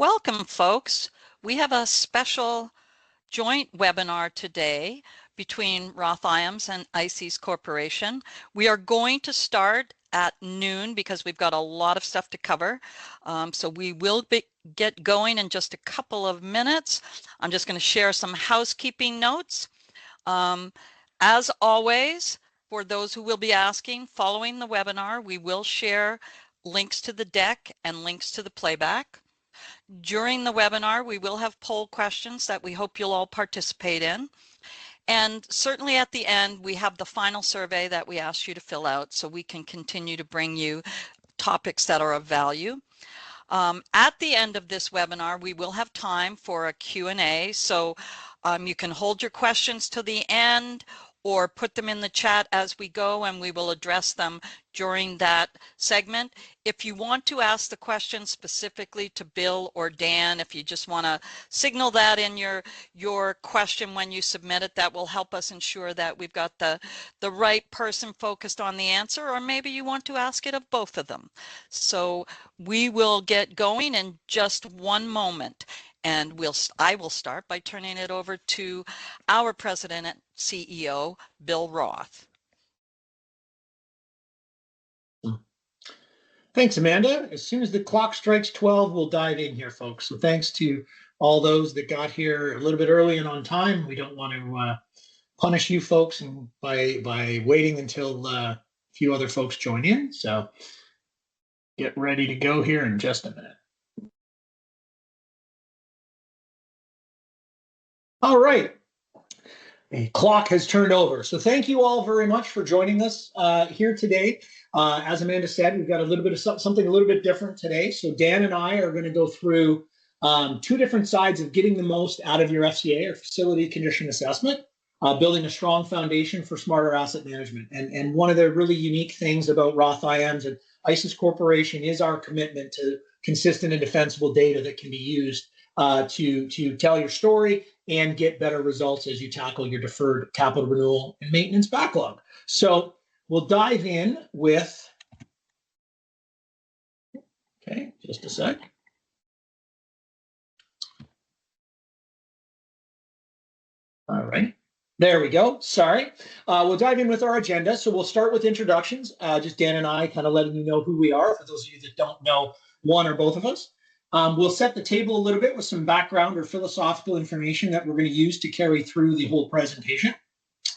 Welcome, folks. We have a special joint webinar today between Roth IAMS and ICES Corporation. We are going to start at noon because we've got a lot of stuff to cover. So we will get going in just a couple of minutes. I'm just going to share some housekeeping notes. As always, for those who will be asking, following the webinar, we will share links to the deck and links to the playback. During the webinar, we will have poll questions that we hope you'll all participate in. And certainly at the end, we have the final survey that we ask you to fill out so we can continue to bring you topics that are of value. At the end of this webinar, we will have time for a Q&A. So you can hold your questions to the end or put them in the chat as we go, and we will address them during that segment. If you want to ask the question specifically to Bill or Dan, if you just want to signal that in your question when you submit it, that will help us ensure that we've got the right person focused on the answer, or maybe you want to ask it of both of them. So we will get going in just one moment. And I will start by turning it over to our President and CEO, Bill Roth. Thanks, Amanda. As soon as the clock strikes 12, we'll dive in here, folks. So thanks to all those that got here a little bit early and on time. We don't want to punish you folks by waiting until a few other folks join in. So get ready to go here in just a minute. All right, the clock has turned over. So thank you all very much for joining us here today. As Amanda said, we've got a little bit of something a little bit different today. So Dan and I are going to go through two different sides of getting the most out of your FCA, or facility condition assessment, building a strong foundation for smarter asset management. And one of the really unique things about Roth IAMS and ICES Corporation is our commitment to consistent and defensible data that can be used to tell your story and get better results as you tackle your deferred capital renewal and maintenance backlog. So we'll dive in with, okay, just a sec. All right, there we go. Sorry. We'll dive in with our agenda. So we'll start with introductions, just Dan and I kind of letting you know who we are, for those of you that don't know one or both of us. We'll set the table a little bit with some background or philosophical information that we're going to use to carry through the whole presentation.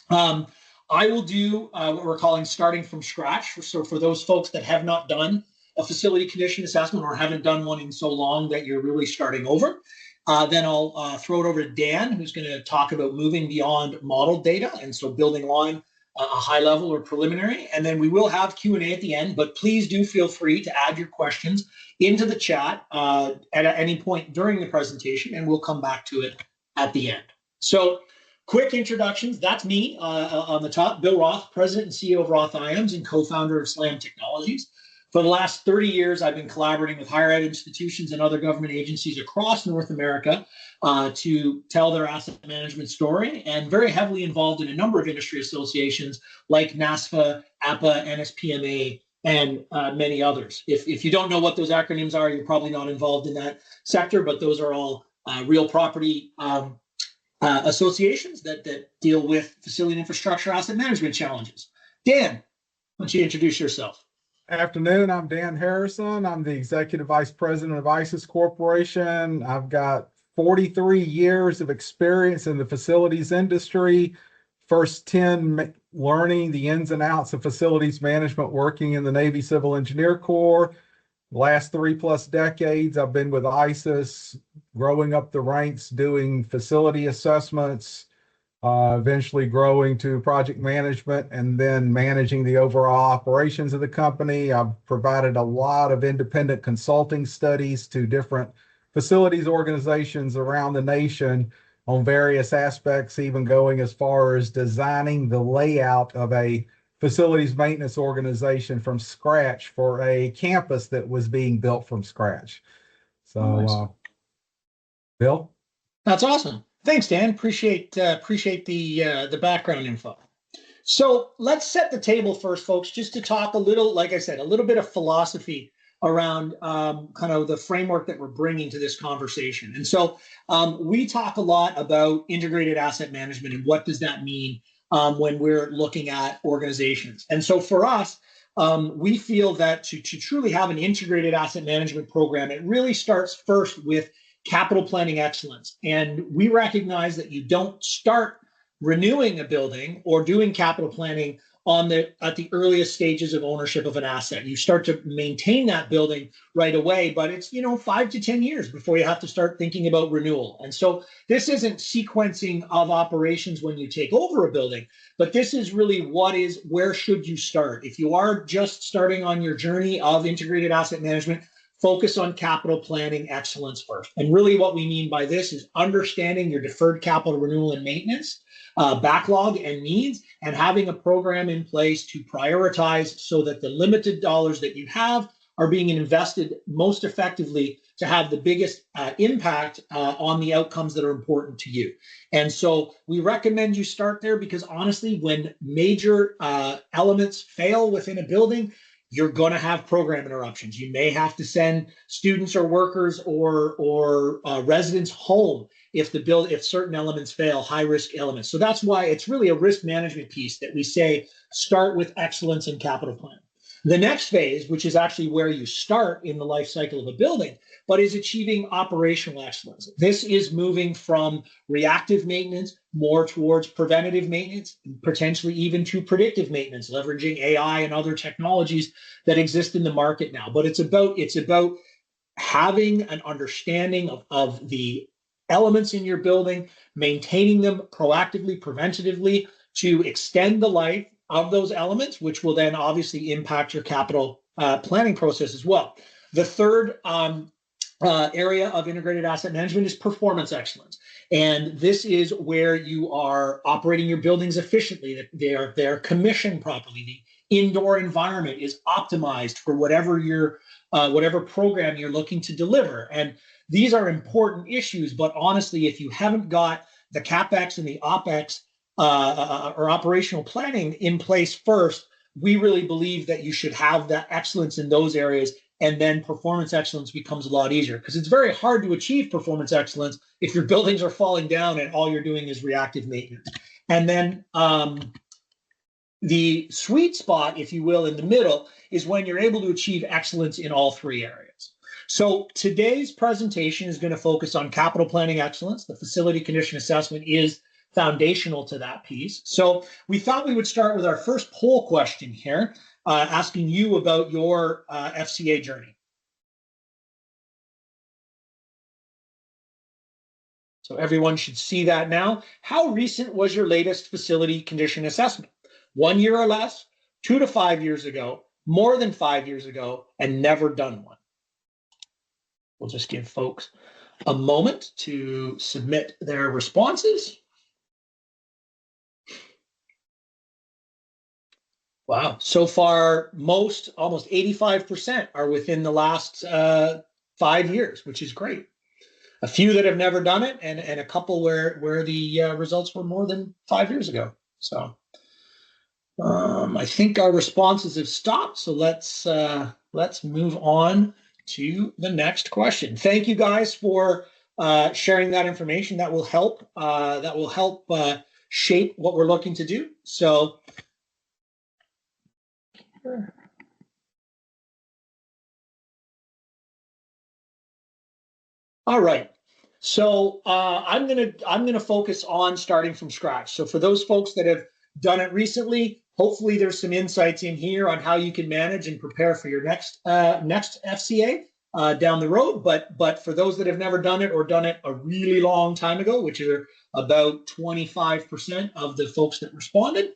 I will do what we're calling starting from scratch. So for those folks that have not done a facility condition assessment or haven't done one in so long that you're really starting over, then I'll throw it over to Dan, who's going to talk about moving beyond modeled data, and so building on a high level or preliminary. And then we will have Q&A at the end, but please do feel free to add your questions into the chat at any point during the presentation, and we'll come back to it at the end. So quick introductions. That's me on the top, Bill Roth, President and CEO of Roth IAMS and co-founder of SLAM Technologies. For the last 30 years, I've been collaborating with higher ed institutions and other government agencies across North America to tell their asset management story, and very heavily involved in a number of industry associations like NASFA, APA, NSPMA, and many others. If you don't know what those acronyms are, you're probably not involved in that sector, but those are all real property associations that deal with facility and infrastructure asset management challenges. Dan, why don't you introduce yourself? Afternoon, I'm Dan Harrison. I'm the Executive Vice President of ICES Corporation. I've got 43 years of experience in the facilities industry, first 10 learning the ins and outs of facilities management working in the Navy Civil Engineer Corps. The last 3+ decades, I've been with ICES, growing up the ranks, doing facility assessments, eventually growing to project management and then managing the overall operations of the company. I've provided a lot of independent consulting studies to different facilities organizations around the nation on various aspects, even going as far as designing the layout of a facilities maintenance organization from scratch for a campus that was being built from scratch. So, nice. Bill? That's awesome. Thanks, Dan. Appreciate the background info. So let's set the table first, folks, just to talk a little, like I said, a little bit of philosophy around kind of the framework that we're bringing to this conversation. And so we talk a lot about integrated asset management and what does that mean when we're looking at organizations. And so for us, we feel that to truly have an integrated asset management program, it really starts first with capital planning excellence. And we recognize that you don't start renewing a building or doing capital planning at the earliest stages of ownership of an asset. You start to maintain that building right away, but it's 5 to 10 years before you have to start thinking about renewal. And so this isn't sequencing of operations when you take over a building, but this is really where should you start? If you are just starting on your journey of integrated asset management, focus on capital planning excellence first. And really what we mean by this is understanding your deferred capital renewal and maintenance backlog and needs, and having a program in place to prioritize so that the limited dollars that you have are being invested most effectively to have the biggest impact on the outcomes that are important to you. And so we recommend you start there because honestly, when major elements fail within a building, you're going to have program interruptions. You may have to send students or workers or residents home if certain elements fail, high risk elements. So that's why it's really a risk management piece that we say start with excellence in capital planning. The next phase, which is actually where you start in the life cycle of a building, but is achieving operational excellence. This is moving from reactive maintenance more towards preventative maintenance, potentially even to predictive maintenance, leveraging AI and other technologies that exist in the market now. But it's about having an understanding of the elements in your building, maintaining them proactively, preventatively to extend the life of those elements, which will then obviously impact your capital planning process as well. The third area of integrated asset management is performance excellence. And this is where you are operating your buildings efficiently, that they're commissioned properly. The indoor environment is optimized for whatever program you're looking to deliver. And these are important issues, but honestly, if you haven't got the CapEx and the OpEx or operational planning in place first, we really believe that you should have that excellence in those areas, and then performance excellence becomes a lot easier because it's very hard to achieve performance excellence if your buildings are falling down and all you're doing is reactive maintenance. And then the sweet spot, if you will, in the middle is when you're able to achieve excellence in all three areas. So today's presentation is going to focus on capital planning excellence. The facility condition assessment is foundational to that piece. So we thought we would start with our first poll question here, asking you about your FCA journey. So everyone should see that now. How recent was your latest facility condition assessment? 1 year or less, 2 to 5 years ago, more than 5 years ago, and never done one? We'll just give folks a moment to submit their responses. Wow, so far, almost 85% are within the last 5 years, which is great. A few that have never done it, and a couple where the results were more than 5 years ago. So I think our responses have stopped. So let's move on to the next question. Thank you guys for sharing that information. That will help. Shape what we're looking to do. So. All right. So I'm gonna focus on starting from scratch. So for those folks that have done it recently, hopefully there's some insights in here on how you can manage and prepare for your next FCA down the road. But for those that have never done it or done it a really long time ago, which are about 25% of the folks that responded,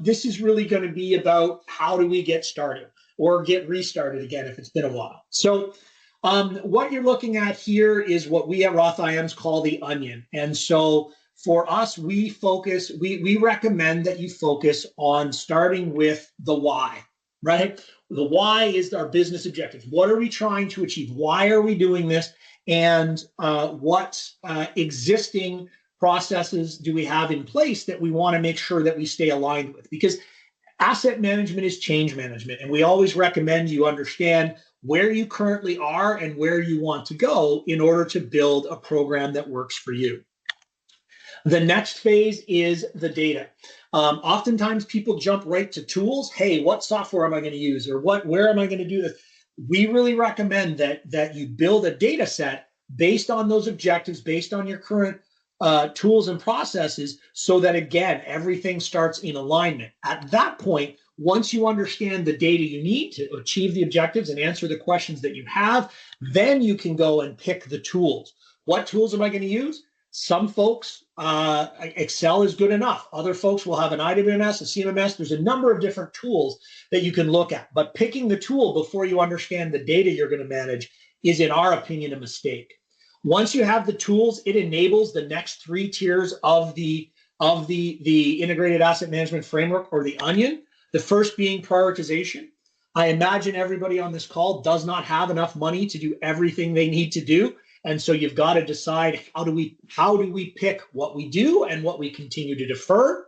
this is really going to be about how do we get started or get restarted again if it's been a while. So what you're looking at here is what we at Roth IAMS call the onion. And so for us, we recommend that you focus on starting with the why, right? The why is our business objectives. What are we trying to achieve? Why are we doing this? And what existing processes do we have in place that we want to make sure that we stay aligned with? Because Asset management is change management, and we always recommend you understand where you currently are and where you want to go in order to build a program that works for you. The next phase is the data. Oftentimes people jump right to tools. Hey, what software am I going to use, or where am I going to do this? We really recommend that you build a data set based on those objectives, based on your current tools and processes, so that, again, everything starts in alignment. At that point, once you understand the data you need to achieve the objectives and answer the questions that you have, then you can go and pick the tools. What tools am I going to use? Some folks, Excel is good enough. Other folks will have an IWMS, a CMMS. There's a number of different tools that you can look at. But picking the tool before you understand the data you're going to manage is, in our opinion, a mistake. Once you have the tools, it enables the next 3 tiers of the integrated asset management framework, or the onion. The first being prioritization. I imagine everybody on this call does not have enough money to do everything they need to do. And so you've got to decide, how do we pick what we do and what we continue to defer.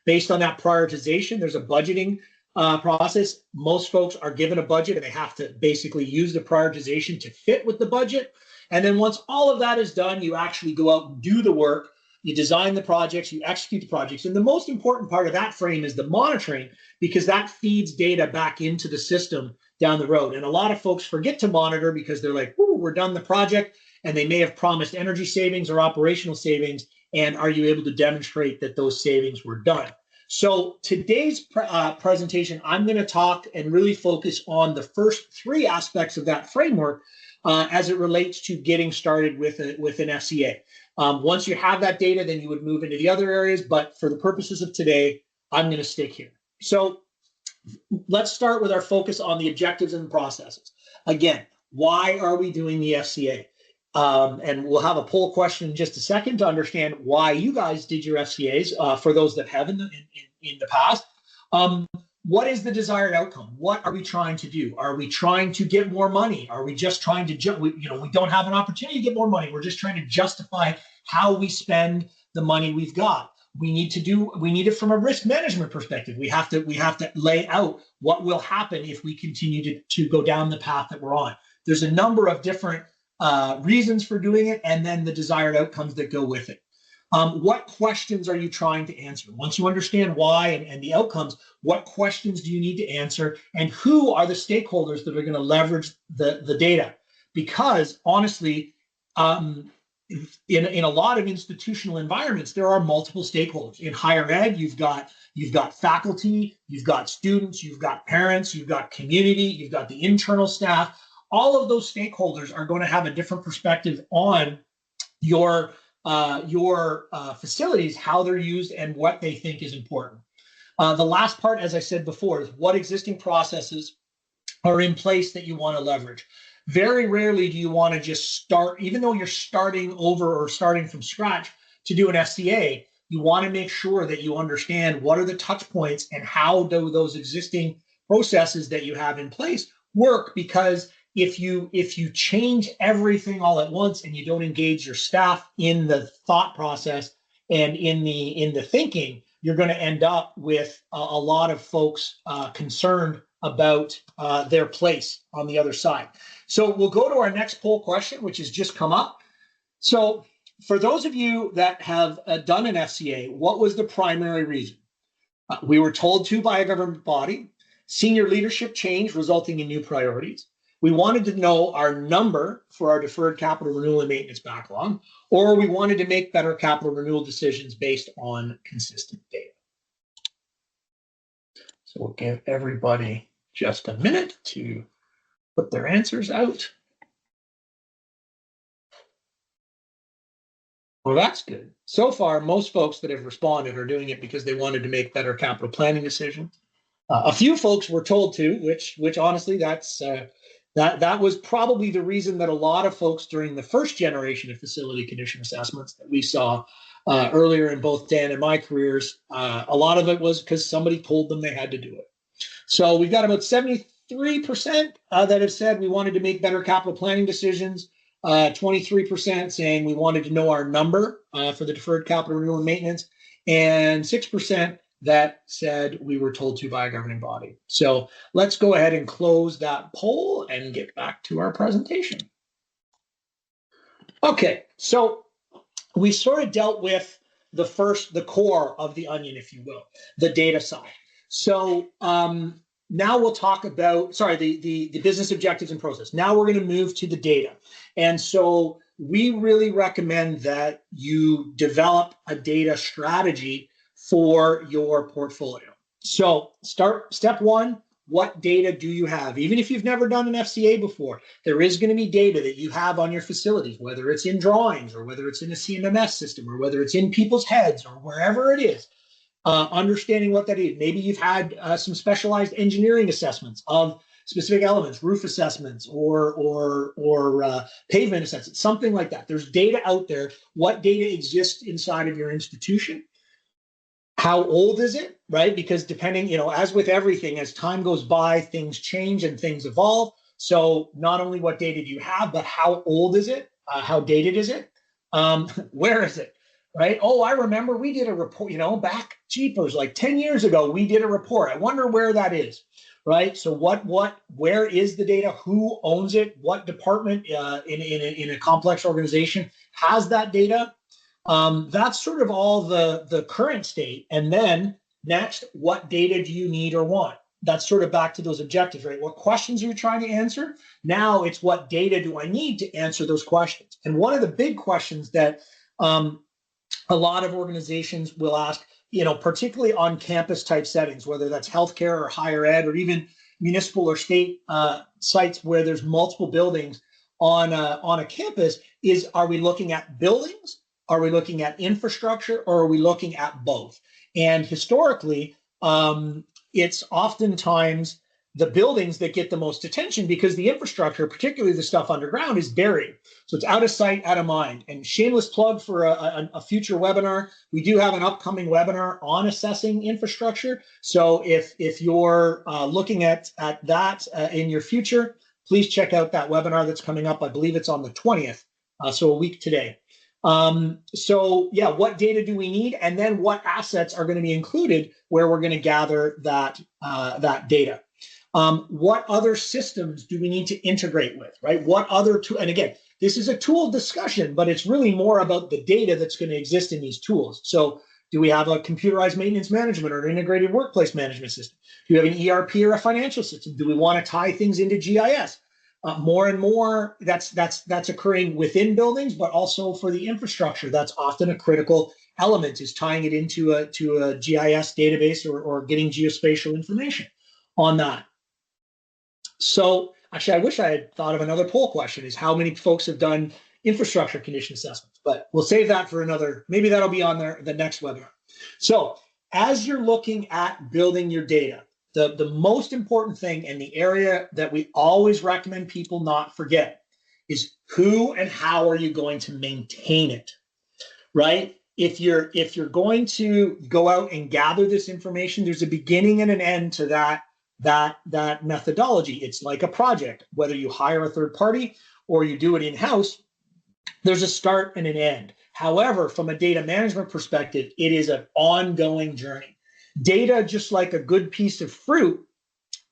Based on that prioritization, there's a budgeting process. Most folks are given a budget and they have to basically use the prioritization to fit with the budget. And then once all of that is done, you actually go out and do the work. You design the projects, you execute the projects. And the most important part of that frame is the monitoring, because that feeds data back into the system down the road. And a lot of folks forget to monitor because they're like, "Ooh, we're done the project." And they may have promised energy savings or operational savings. And are you able to demonstrate that those savings were done? So today's presentation, I'm going to talk and really focus on the first 3 aspects of that framework as it relates to getting started with an FCA. Once you have that data, then you would move into the other areas. But for the purposes of today, I'm going to stick here. So let's start with our focus on the objectives and the processes. Again, why are we doing the FCA? And we'll have a poll question in just a second to understand why you guys did your FCAs, for those that have in the past. What is the desired outcome? What are we trying to do? Are we trying to get more money? Are we just trying to, we don't have an opportunity to get more money. We're just trying to justify how we spend the money we've got. We need it from a risk management perspective. We have to lay out what will happen if we continue to go down the path that we're on. There's a number of different reasons for doing it, and then the desired outcomes that go with it. What questions are you trying to answer? Once you understand why and the outcomes, what questions do you need to answer, and who are the stakeholders that are going to leverage the data? Because honestly, in a lot of institutional environments, there are multiple stakeholders. In higher ed, you've got faculty, you've got students, you've got parents, you've got community, you've got the internal staff. All of those stakeholders are going to have a different perspective on your facilities, how they're used, and what they think is important. The last part, as I said before, is what existing processes are in place that you want to leverage. Very rarely do you want to just start, even though you're starting over or starting from scratch to do an FCA, you want to make sure that you understand what are the touch points and how do those existing processes that you have in place work. Because if you change everything all at once and you don't engage your staff in the thought process and in the thinking, you're going to end up with a lot of folks concerned about their place on the other side. So we'll go to our next poll question, which has just come up. So for those of you that have done an FCA, what was the primary reason? We were told to by a government body, senior leadership change resulting in new priorities. We wanted to know our number for our deferred capital renewal and maintenance backlog, or we wanted to make better capital renewal decisions based on consistent data. So we'll give everybody just a minute to put their answers out. Well, that's good. So far, most folks that have responded are doing it because they wanted to make better capital planning decisions. A few folks were told to, which honestly, that was probably the reason that a lot of folks during the first generation of facility condition assessments that we saw earlier in both Dan and my careers, a lot of it was because somebody told them they had to do it. So we've got about 73% that have said we wanted to make better capital planning decisions, 23% saying we wanted to know our number for the deferred capital renewal and maintenance, and 6% that said we were told to by a governing body. So let's go ahead and close that poll and get back to our presentation. Okay, so we sort of dealt with the core of the onion, if you will, the data side. So now we'll talk about, the business objectives and process. Now we're going to move to the data. And so we really recommend that you develop a data strategy for your portfolio. So step one, what data do you have? Even if you've never done an FCA before, there is going to be data that you have on your facilities, whether it's in drawings or whether it's in a CMMS system or whether it's in people's heads or wherever it is. Understanding what that is. Maybe you've had some specialized engineering assessments of specific elements, roof assessments or pavement assessments, something like that. There's data out there. What data exists inside of your institution? How old is it, right? Because depending, as with everything, as time goes by, things change and things evolve. So not only what data do you have, but how old is it? How dated is it? Where is it, right? Oh, I remember we did a report, back jeepers, like 10 years ago, we did a report. I wonder where that is, right? So where is the data? Who owns it? What department in a complex organization has that data? That's sort of all the current state. And then next, what data do you need or want? That's sort of back to those objectives, right? What questions are you trying to answer? Now it's what data do I need to answer those questions? And one of the big questions that a lot of organizations will ask, particularly on campus type settings, whether that's healthcare or higher ed or even municipal or state sites where there's multiple buildings on a campus, is are we looking at buildings? Are we looking at infrastructure, or are we looking at both? And historically, it's oftentimes the buildings that get the most attention because the infrastructure, particularly the stuff underground, is buried. So it's out of sight, out of mind. And shameless plug for a future webinar. We do have an upcoming webinar on assessing infrastructure. So if you're looking at that in your future, please check out that webinar that's coming up. I believe it's on the 20th, so a week today. So yeah, what data do we need? And then what assets are going to be included where we're going to gather that data? What other systems do we need to integrate with, right? What other tool? And again, this is a tool discussion, but it's really more about the data that's going to exist in these tools. So do we have a computerized maintenance management or an integrated workplace management system? Do you have an ERP or a financial system? Do we want to tie things into GIS? More and more, that's occurring within buildings, but also for the infrastructure. That's often a critical element, is tying it into a GIS database or getting geospatial information on that. So actually, I wish I had thought of another poll question, is how many folks have done infrastructure condition assessments, but we'll save that for another, maybe that'll be on the next webinar. So as you're looking at building your data, the most important thing, and the area that we always recommend people not forget, is who and how are you going to maintain it, right? If you're going to go out and gather this information, there's a beginning and an end to that methodology. It's like a project. Whether you hire a third party or you do it in-house, there's a start and an end. However, from a data management perspective, it is an ongoing journey. Data, just like a good piece of fruit,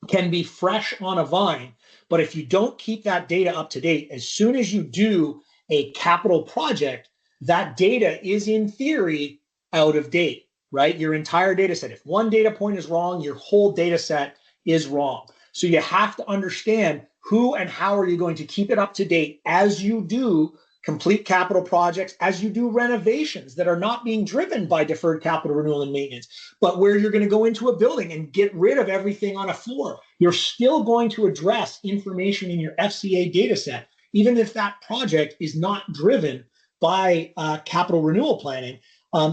can be fresh on a vine, but if you don't keep that data up to date, as soon as you do a capital project, that data is in theory out of date, right? Your entire data set. If one data point is wrong, your whole data set is wrong. So you have to understand who and how are you going to keep it up to date as you do complete capital projects, as you do renovations that are not being driven by deferred capital renewal and maintenance, but where you're going to go into a building and get rid of everything on a floor. You're still going to address information in your FCA data set, even if that project is not driven by capital renewal planning.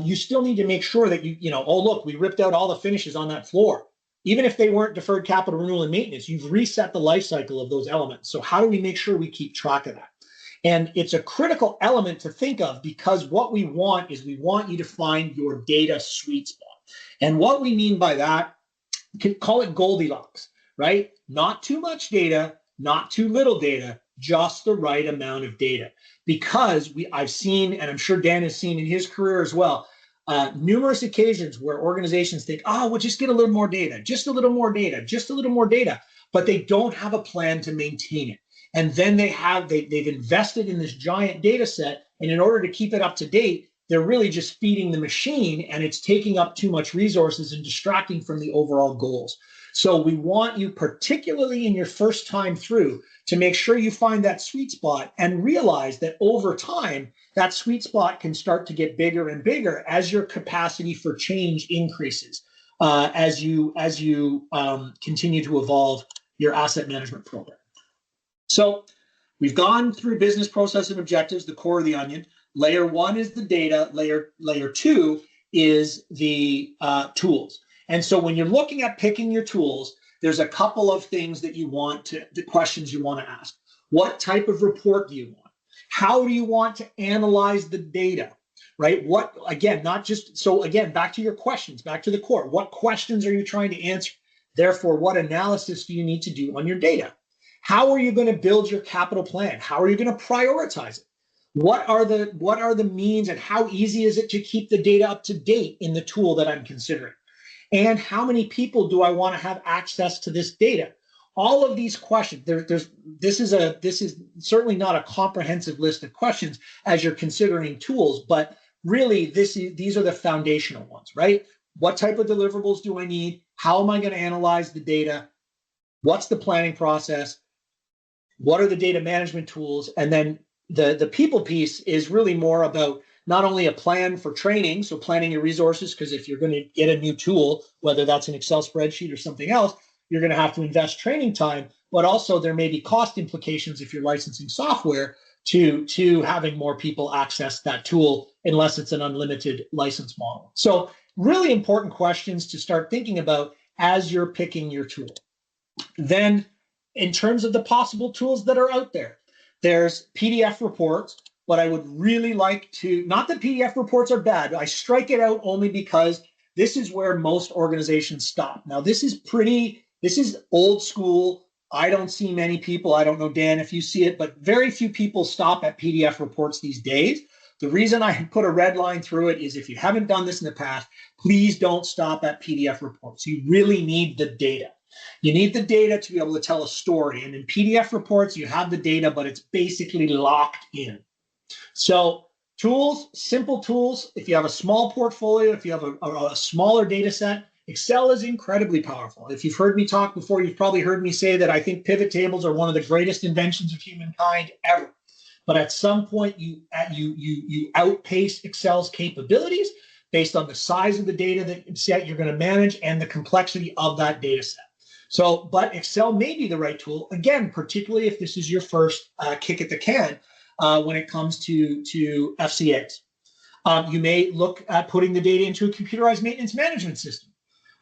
You still need to make sure that oh, look, we ripped out all the finishes on that floor. Even if they weren't deferred capital renewal and maintenance, you've reset the life cycle of those elements. So how do we make sure we keep track of that? And it's a critical element to think of, because what we want is we want you to find your data sweet spot. And what we mean by that, you can call it Goldilocks, right? Not too much data, not too little data, just the right amount of data. Because I've seen, and I'm sure Dan has seen in his career as well, numerous occasions where organizations think, oh, we'll just get a little more data, just a little more data, just a little more data, but they don't have a plan to maintain it. And then they've invested in this giant data set, and in order to keep it up to date, they're really just feeding the machine, and it's taking up too much resources and distracting from the overall goals. So we want you, particularly in your first time through, to make sure you find that sweet spot and realize that over time, that sweet spot can start to get bigger and bigger as your capacity for change increases, as you continue to evolve your asset management program. So we've gone through business process and objectives, the core of the onion. Layer one is the data. Layer two is the tools. And so when you're looking at picking your tools, there's a couple of things that the questions you want to ask. What type of report do you want? How do you want to analyze the data, right? Back to your questions, back to the core. What questions are you trying to answer? Therefore, what analysis do you need to do on your data? How are you going to build your capital plan? How are you going to prioritize it? What are the means, and how easy is it to keep the data up to date in the tool that I'm considering? And how many people do I want to have access to this data? All of these questions, this is certainly not a comprehensive list of questions as you're considering tools, but really these are the foundational ones, right? What type of deliverables do I need? How am I going to analyze the data? What's the planning process? What are the data management tools? And then the people piece is really more about not only a plan for training, so planning your resources, because if you're going to get a new tool, whether that's an Excel spreadsheet or something else, you're going to have to invest training time, but also there may be cost implications if you're licensing software to having more people access that tool unless it's an unlimited license model. So really important questions to start thinking about as you're picking your tool. Then in terms of the possible tools that are out there, there's PDF reports. But I would really like to, not that PDF reports are bad, I strike it out only because this is where most organizations stop. Now, this is old school. I don't see many people, I don't know, Dan, if you see it, but very few people stop at PDF reports these days. The reason I put a red line through it is if you haven't done this in the past, please don't stop at PDF reports. You really need the data. You need the data to be able to tell a story. And in PDF reports, you have the data, but it's basically locked in. So tools, simple tools. If you have a small portfolio, if you have a smaller data set, Excel is incredibly powerful. If you've heard me talk before, you've probably heard me say that I think pivot tables are one of the greatest inventions of humankind ever. But at some point, you outpace Excel's capabilities based on the size of the data set you're going to manage and the complexity of that data set. So, but Excel may be the right tool, again, particularly if this is your first kick at the can. When it comes to FCAs. You may look at putting the data into a computerized maintenance management system.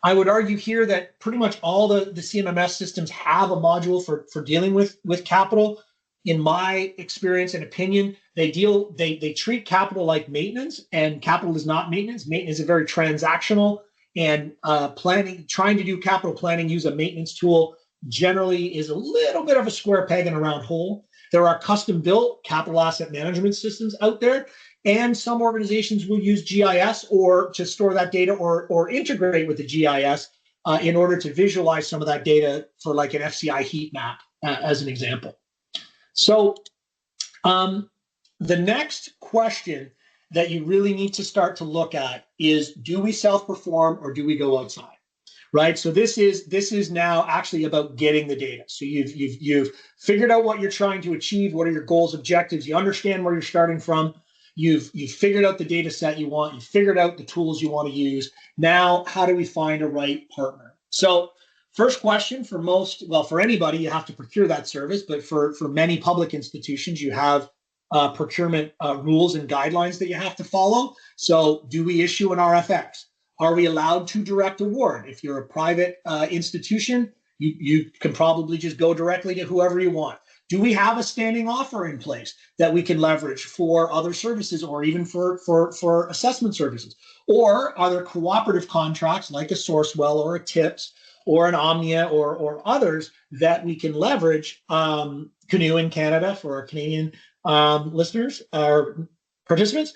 I would argue here that pretty much all the CMMS systems have a module for dealing with capital. In my experience and opinion, they treat capital like maintenance, and capital is not maintenance. Maintenance is very transactional, and trying to do capital planning, use a maintenance tool generally is a little bit of a square peg in a round hole. There are custom-built capital asset management systems out there, and some organizations will use GIS or to store that data or integrate with the GIS in order to visualize some of that data for like an FCA heat map, as an example. So the next question that you really need to start to look at is, do we self-perform or do we go outside? Right. So this is now actually about getting the data. So you've figured out what you're trying to achieve. What are your goals, objectives? You understand where you're starting from. You've figured out the data set you want. You've figured out the tools you want to use. Now, how do we find a right partner? So first question for anybody, you have to procure that service. But for many public institutions, you have procurement rules and guidelines that you have to follow. So do we issue an RFX? Are we allowed to direct award? If you're a private institution, you can probably just go directly to whoever you want. Do we have a standing offer in place that we can leverage for other services or even for assessment services? Or are there cooperative contracts like a Sourcewell or a TIPS or an Omnia or others that we can leverage? Canoe in Canada for our Canadian listeners or participants.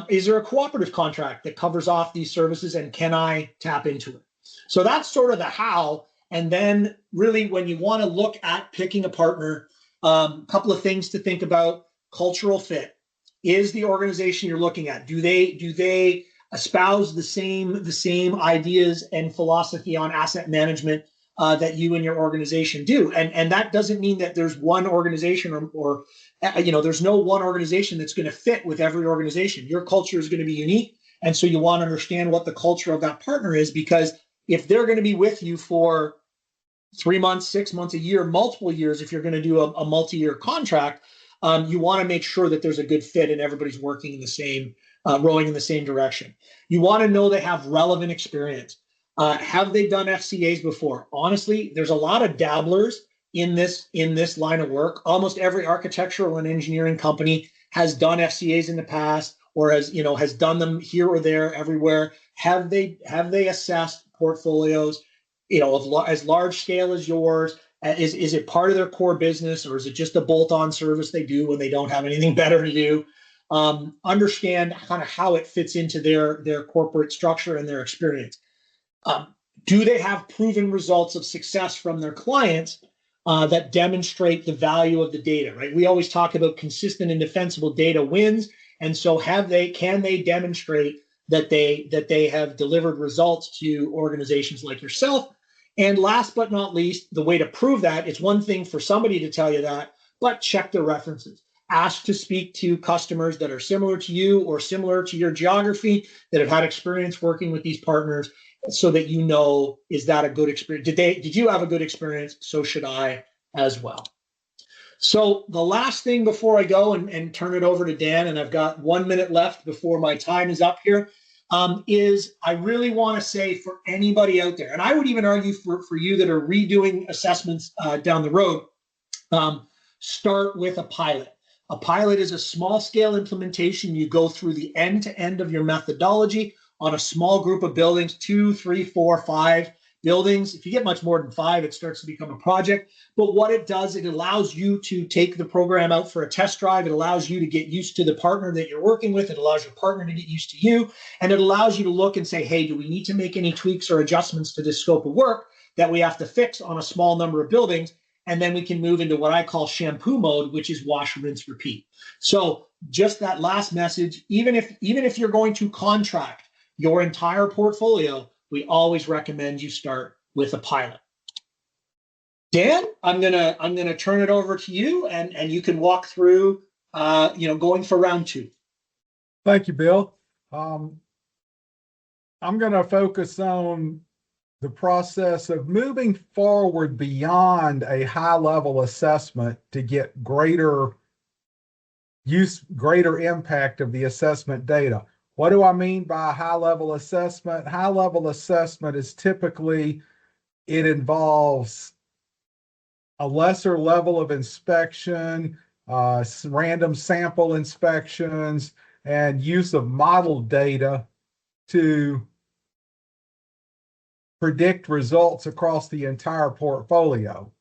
Is there a cooperative contract that covers off these services, and can I tap into it? So that's sort of the how. And then really when you want to look at picking a partner, a couple of things to think about: cultural fit. Is the organization you're looking at, do they espouse the same ideas and philosophy on asset management that you and your organization do? And that doesn't mean that there's one organization or there's no one organization that's going to fit with every organization. Your culture is going to be unique, and so you want to understand what the culture of that partner is, because if they're going to be with you for 3 months, 6 months, a year, multiple years, if you're going to do a multi-year contract, you want to make sure that there's a good fit and everybody's working in the same, rowing in the same direction. You want to know they have relevant experience. Have they done FCAs before? Honestly, there's a lot of dabblers in this line of work. Almost every architectural and engineering company has done FCAs in the past, or has done them here or there, everywhere. Have they assessed portfolios, of as large scale as yours? Is it part of their core business, or is it just a bolt-on service they do when they don't have anything better to do? Understand kind of how it fits into their corporate structure and their experience. Do they have proven results of success from their clients that demonstrate the value of the data, right? We always talk about consistent and defensible data wins. And so can they demonstrate that they have delivered results to organizations like yourself? And last but not least, the way to prove that, it's one thing for somebody to tell you that, but check their references. Ask to speak to customers that are similar to you or similar to your geography, that have had experience working with these partners, so that is that a good experience? Did you have a good experience? So should I as well. So the last thing before I go and turn it over to Dan, and I've got 1 minute left before my time is up here, is I really want to say, for anybody out there, and I would even argue for you that are redoing assessments down the road, start with a pilot. A pilot is a small scale implementation. You go through the end to end of your methodology on a small group of buildings, 2, 3, 4, 5 buildings. If you get much more than 5, it starts to become a project. But what it does, it allows you to take the program out for a test drive. It allows you to get used to the partner that you're working with. It allows your partner to get used to you. And it allows you to look and say, hey, do we need to make any tweaks or adjustments to this scope of work that we have to fix on a small number of buildings? And then we can move into what I call shampoo mode, which is wash, rinse, repeat. So just that last message, even if you're going to contract your entire portfolio, we always recommend you start with a pilot. Dan, I'm gonna turn it over to you, and you can walk through going for round 2. Thank you, Bill. I'm going to focus on the process of moving forward beyond a high-level assessment to get greater impact of the assessment data. What do I mean by high-level assessment? High-level assessment is typically, it involves a lesser level of inspection, random sample inspections, and use of model data to predict results across the entire portfolio.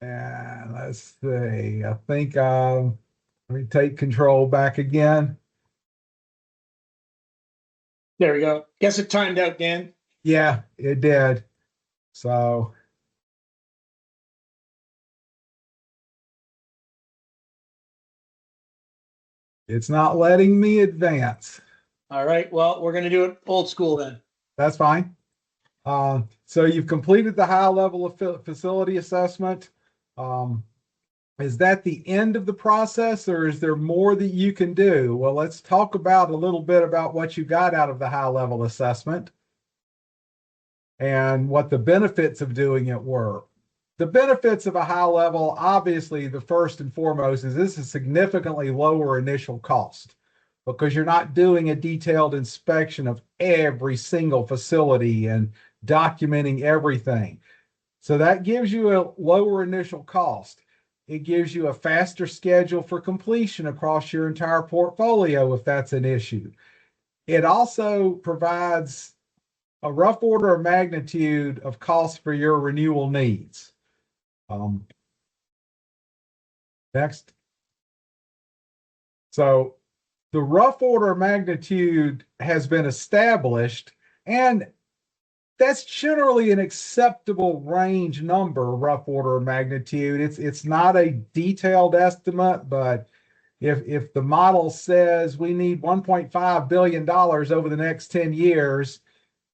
And let's see, I think let me take control back again. There we go. Guess it timed out, Dan. Yeah, it did. So it's not letting me advance. All right. Well, we're going to do it old school then. That's fine. So you've completed the high level of facility assessment. Is that the end of the process, or is there more that you can do? Well, let's talk about a little bit about what you got out of the high level assessment and what the benefits of doing it were. The benefits of a high level, obviously, the first and foremost is this is significantly lower initial cost, because you're not doing a detailed inspection of every single facility and documenting everything. So that gives you a lower initial cost. It gives you a faster schedule for completion across your entire portfolio if that's an issue. It also provides a rough order of magnitude of cost for your renewal needs. Next. So the rough order of magnitude has been established, and that's generally an acceptable range number, rough order of magnitude. It's not a detailed estimate, but if the model says we need $1.5 billion over the next 10 years,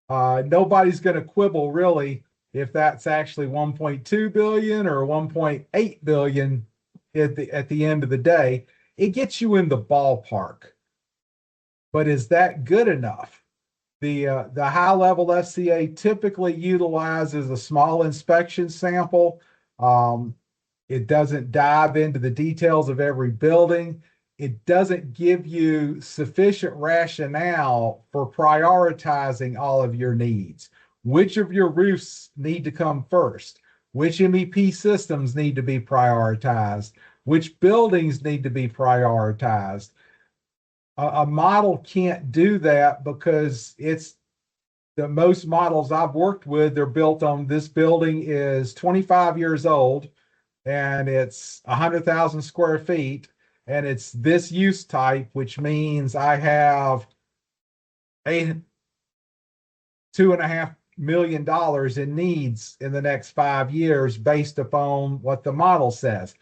nobody's going to quibble really if that's actually 1.2 billion or 1.8 billion at the end of the day. It gets you in the ballpark. But is that good enough? The high level FCA typically utilizes a small inspection sample. It doesn't dive into the details of every building. It doesn't give you sufficient rationale for prioritizing all of your needs. Which of your roofs need to come first? Which MEP systems need to be prioritized? Which buildings need to be prioritized? A model can't do that because it's the most models I've worked with, they're built on this building is 25 years old and it's 100,000 square feet and it's this use type, which means I have $2.5 million in needs in the next 5 years based upon what the model says.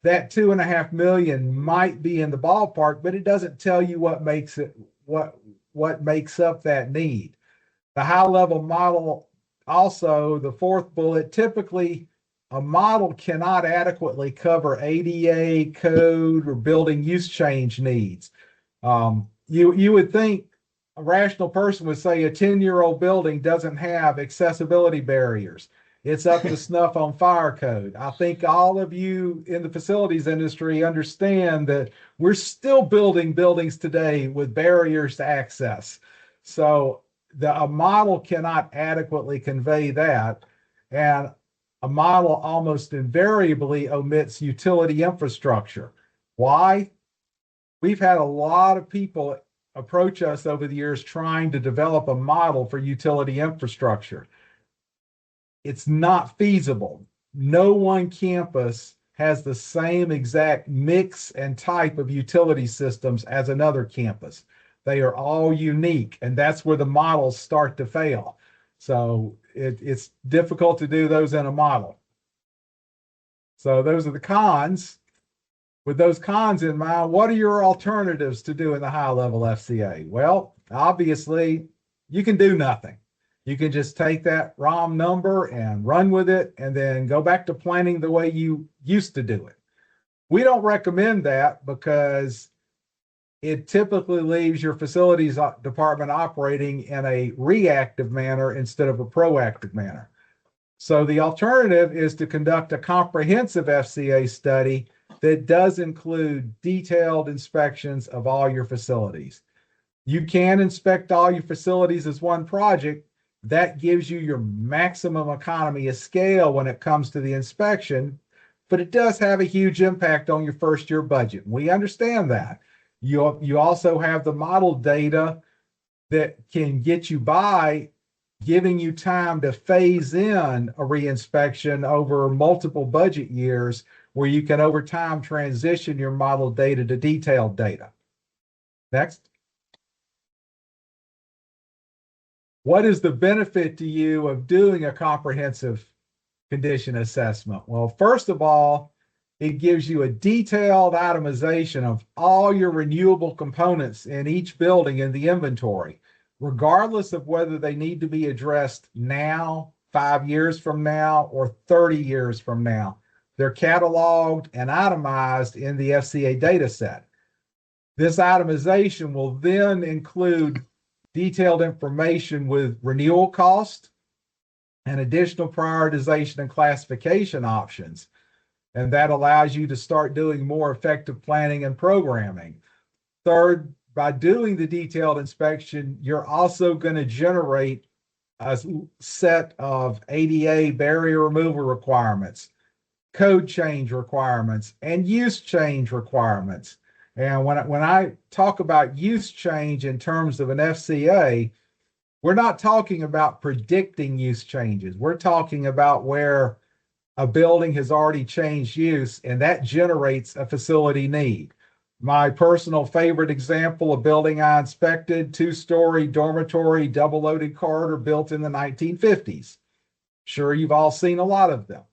That 2.5 million might be in the ballpark, but it doesn't tell you what makes up that need. The high level model, also the fourth bullet, typically a model cannot adequately cover ADA code or building use change needs. You would think a rational person would say a 10-year-old building doesn't have accessibility barriers. It's up to snuff on fire code. I think all of you in the facilities industry understand that we're still building buildings today with barriers to access. So a model cannot adequately convey that. And a model almost invariably omits utility infrastructure. Why? We've had a lot of people approach us over the years trying to develop a model for utility infrastructure. It's not feasible. No one campus has the same exact mix and type of utility systems as another campus. They are all unique, and that's where the models start to fail. So it's difficult to do those in a model. So those are the cons. With those cons in mind, what are your alternatives to doing the high-level FCA? Well, obviously, you can do nothing. You can just take that ROM number and run with it and then go back to planning the way you used to do it. We don't recommend that because it typically leaves your facilities department operating in a reactive manner instead of a proactive manner. So the alternative is to conduct a comprehensive FCA study that does include detailed inspections of all your facilities. You can inspect all your facilities as one project. That gives you your maximum economy of scale when it comes to the inspection, but it does have a huge impact on your first year budget. We understand that. You also have the model data that can get you by, giving you time to phase in a reinspection over multiple budget years where you can over time transition your model data to detailed data. Next. What is the benefit to you of doing a comprehensive condition assessment? Well, first of all, it gives you a detailed itemization of all your renewable components in each building in the inventory, regardless of whether they need to be addressed now, 5 years from now, or 30 years from now. They're cataloged and itemized in the FCA data set. This itemization will then include detailed information with renewal cost and additional prioritization and classification options. And that allows you to start doing more effective planning and programming. Third, by doing the detailed inspection, you're also going to generate a set of ADA barrier removal requirements, code change requirements, and use change requirements. And when I talk about use change in terms of an FCA, we're not talking about predicting use changes. We're talking about where a building has already changed use and that generates a facility need. My personal favorite example of building I inspected, two-story dormitory, double-loaded corridor built in the 1950s. Sure, you've all seen a lot of them.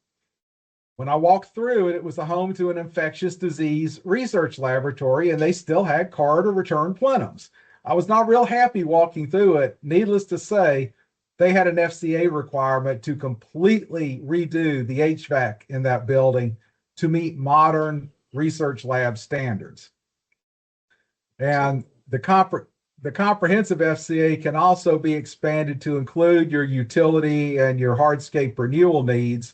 When I walked through it, it was a home to an infectious disease research laboratory, and they still had corridor return plenums. I was not real happy walking through it. Needless to say, they had an FCA requirement to completely redo the HVAC in that building to meet modern research lab standards. And the comprehensive FCA can also be expanded to include your utility and your hardscape renewal needs.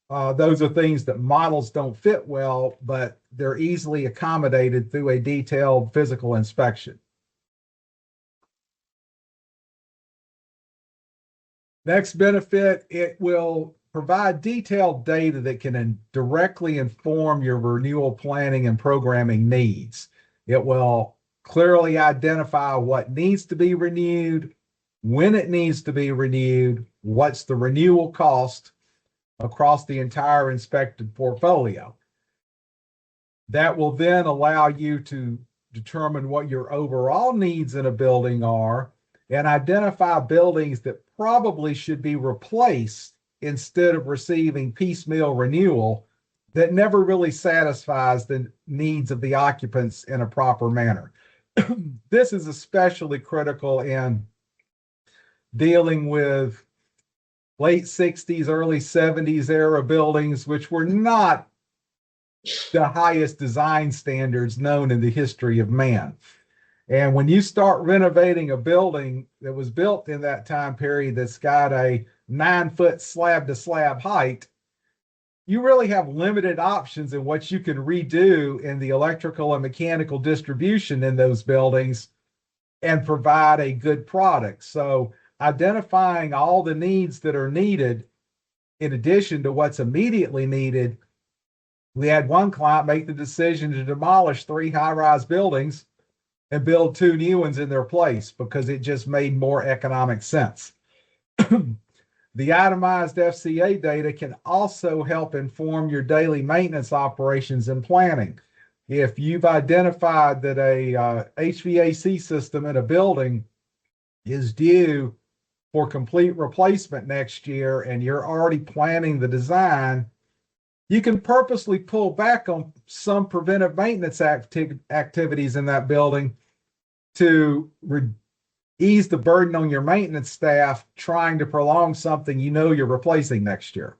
Those are things that models don't fit well, but they're easily accommodated through a detailed physical inspection. Next benefit, it will provide detailed data that can directly inform your renewal planning and programming needs. It will clearly identify what needs to be renewed, when it needs to be renewed, what's the renewal cost across the entire inspected portfolio. That will then allow you to determine what your overall needs in a building are and identify buildings that probably should be replaced instead of receiving piecemeal renewal that never really satisfies the needs of the occupants in a proper manner. This is especially critical in dealing with late 60s, early 70s era buildings, which were not the highest design standards known in the history of man. And when you start renovating a building that was built in that time period that's got a 9-foot slab to slab height, you really have limited options in what you can redo in the electrical and mechanical distribution in those buildings and provide a good product. So identifying all the needs that are needed in addition to what's immediately needed, we had one client make the decision to demolish 3 high-rise buildings and build 2 new ones in their place because it just made more economic sense. The itemized FCA data can also help inform your daily maintenance operations and planning. If you've identified that a HVAC system in a building is due for complete replacement next year and you're already planning the design, you can purposely pull back on some preventive maintenance activities in that building to ease the burden on your maintenance staff trying to prolong something you know you're replacing next year.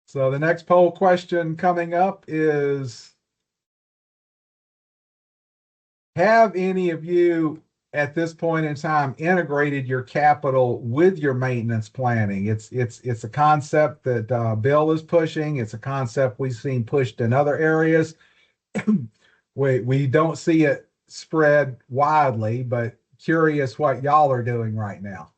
So the next poll question coming up is, have any of you at this point in time integrated your capital with your maintenance planning? It's a concept that Bill is pushing. It's a concept we've seen pushed in other areas. We don't see it spread widely, but curious what y'all are doing right now.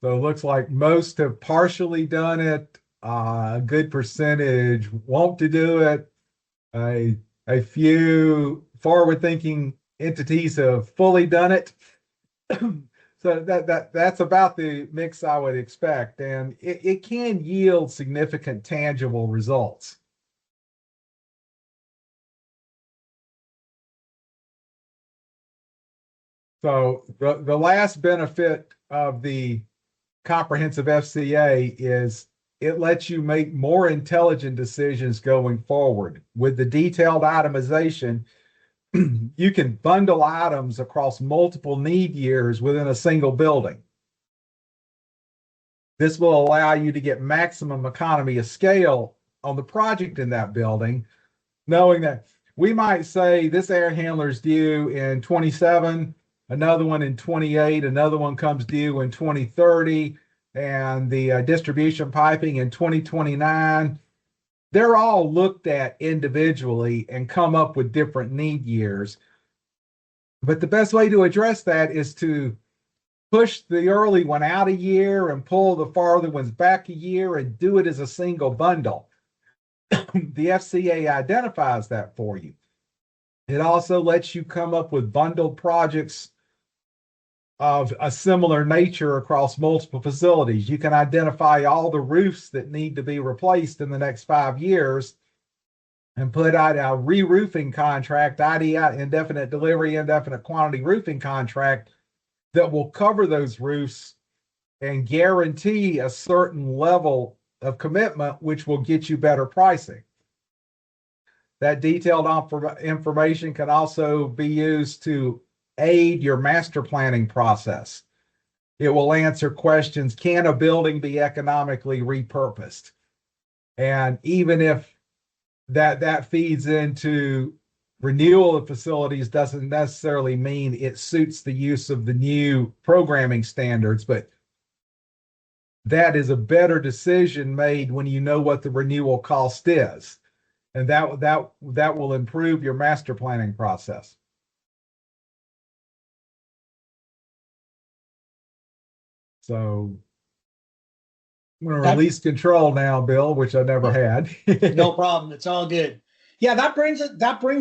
So it looks like most have partially done it. A good percentage want to do it. A few forward-thinking entities have fully done it. So that's about the mix I would expect, and it can yield significant tangible results. So the last benefit of the comprehensive FCA is it lets you make more intelligent decisions going forward. With the detailed itemization, you can bundle items across multiple need years within a single building. This will allow you to get maximum economy of scale on the project in that building, knowing that we might say this air handler is due in 27, another one in 28, another one comes due in 2030, and the distribution piping in 2029. They're all looked at individually and come up with different need years. But the best way to address that is to push the early one out a year and pull the farther ones back a year and do it as a single bundle. The FCA identifies that for you. It also lets you come up with bundled projects of a similar nature across multiple facilities. You can identify all the roofs that need to be replaced in the next 5 years and put out a re-roofing contract, IDI, indefinite delivery, indefinite quantity roofing contract that will cover those roofs and guarantee a certain level of commitment, which will get you better pricing. That detailed information can also be used to aid your master planning process. It will answer questions, can a building be economically repurposed? And even if that feeds into renewal of facilities, doesn't necessarily mean it suits the use of the new programming standards, but that is a better decision made when you know what the renewal cost is. And that will improve your master planning process. So I'm going to release control now, Bill, which I never had. No problem. It's all good. Yeah, that brings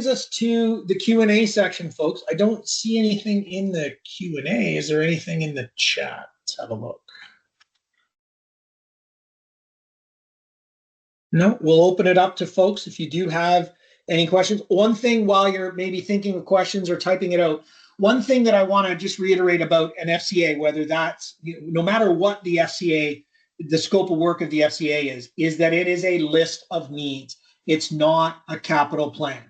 us to the Q&A section, folks. I don't see anything in the Q&A. Is there anything in the chat? Let's have a look. No, we'll open it up to folks if you do have any questions. One thing, while you're maybe thinking of questions or typing it out, one thing that I want to just reiterate about an FCA, whether that's, no matter what the FCA, the scope of work of the FCA is that it is a list of needs. It's not a capital plan.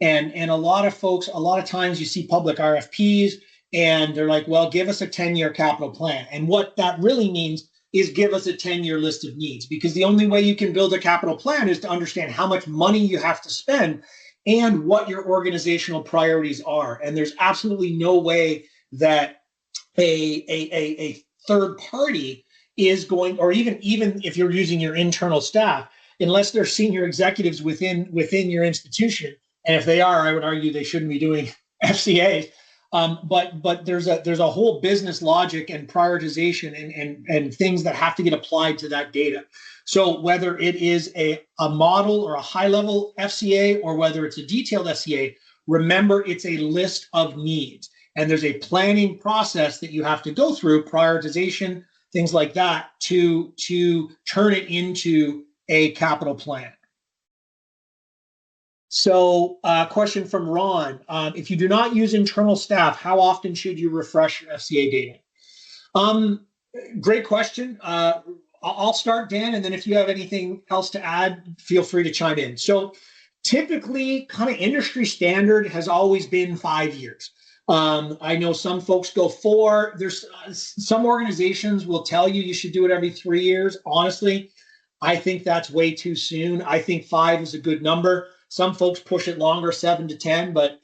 And a lot of folks, a lot of times you see public RFPs and they're like, well, give us a 10-year capital plan. And what that really means is give us a 10-year list of needs, because the only way you can build a capital plan is to understand how much money you have to spend and what your organizational priorities are. And there's absolutely no way that a third party is going, or even if you're using your internal staff, unless they're senior executives within your institution, and if they are, I would argue they shouldn't be doing FCAs. But there's a whole business logic and prioritization and things that have to get applied to that data. So whether it is a model or a high level FCA, or whether it's a detailed FCA, remember it's a list of needs. And there's a planning process that you have to go through, prioritization, things like that, to turn it into a capital plan. So question from Ron, if you do not use internal staff, how often should you refresh your FCA data? Great question. I'll start, Dan, and then if you have anything else to add, feel free to chime in. So typically, kind of industry standard has always been 5 years. I know some folks go 4. There's some organizations will tell you should do it every 3 years. Honestly, I think that's way too soon. I think 5 is a good number. Some folks push it longer, 7 to 10, but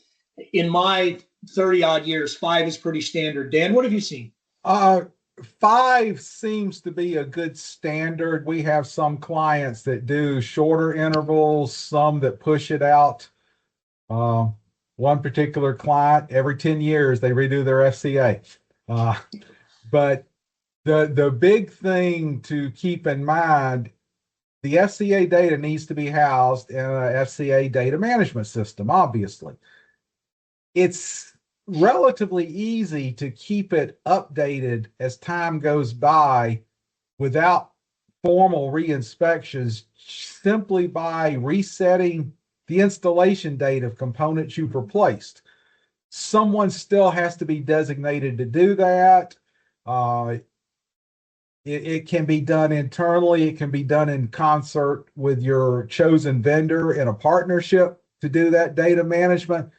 in my 30 odd years, 5 is pretty standard. Dan, what have you seen? 5 seems to be a good standard. We have some clients that do shorter intervals, some that push it out. One particular client, every 10 years, they redo their FCA. But the big thing to keep in mind, the FCA data needs to be housed in an FCA data management system, obviously. It's relatively easy to keep it updated as time goes by without formal re-inspections, simply by resetting the installation date of components you've replaced. Someone still has to be designated to do that. It can be done internally. It can be done in concert with your chosen vendor in a partnership to do that data management.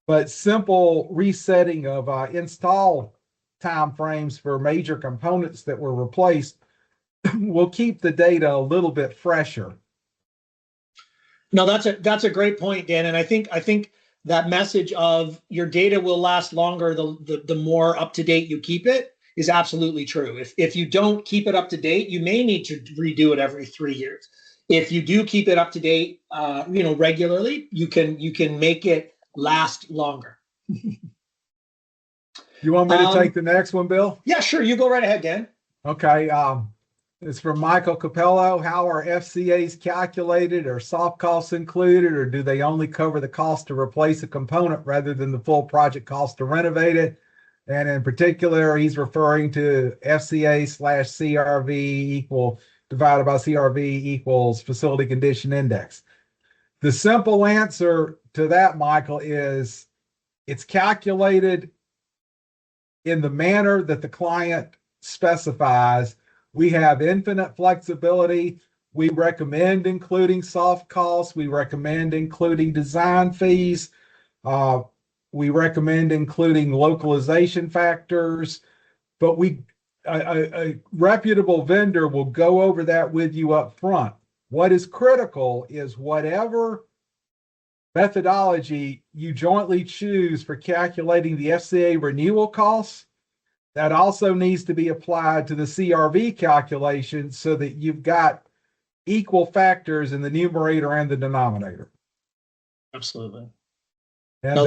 But simple resetting of install timeframes for major components that were replaced will keep the data a little bit fresher. No, that's a great point, Dan. And I think that message of your data will last longer the more up to date you keep it is absolutely true. If you don't keep it up to date, you may need to redo it every 3 years. If you do keep it up to date, regularly, you can make it last longer. You want me to take the next one, Bill? Yeah, sure. You go right ahead, Dan. Okay. It's from Michael Capello. How are FCAs calculated? Are soft costs included, or do they only cover the cost to replace a component rather than the full project cost to renovate it? And in particular, he's referring to FCA/CRV equal divided by CRV equals facility condition index. The simple answer to that, Michael, is it's calculated in the manner that the client specifies. We have infinite flexibility. We recommend including soft costs. We recommend including design fees. We recommend including localization factors, but a reputable vendor will go over that with you up front. What is critical is whatever methodology you jointly choose for calculating the FCA renewal costs, that also needs to be applied to the CRV calculation so that you've got equal factors in the numerator and the denominator. Absolutely. And no,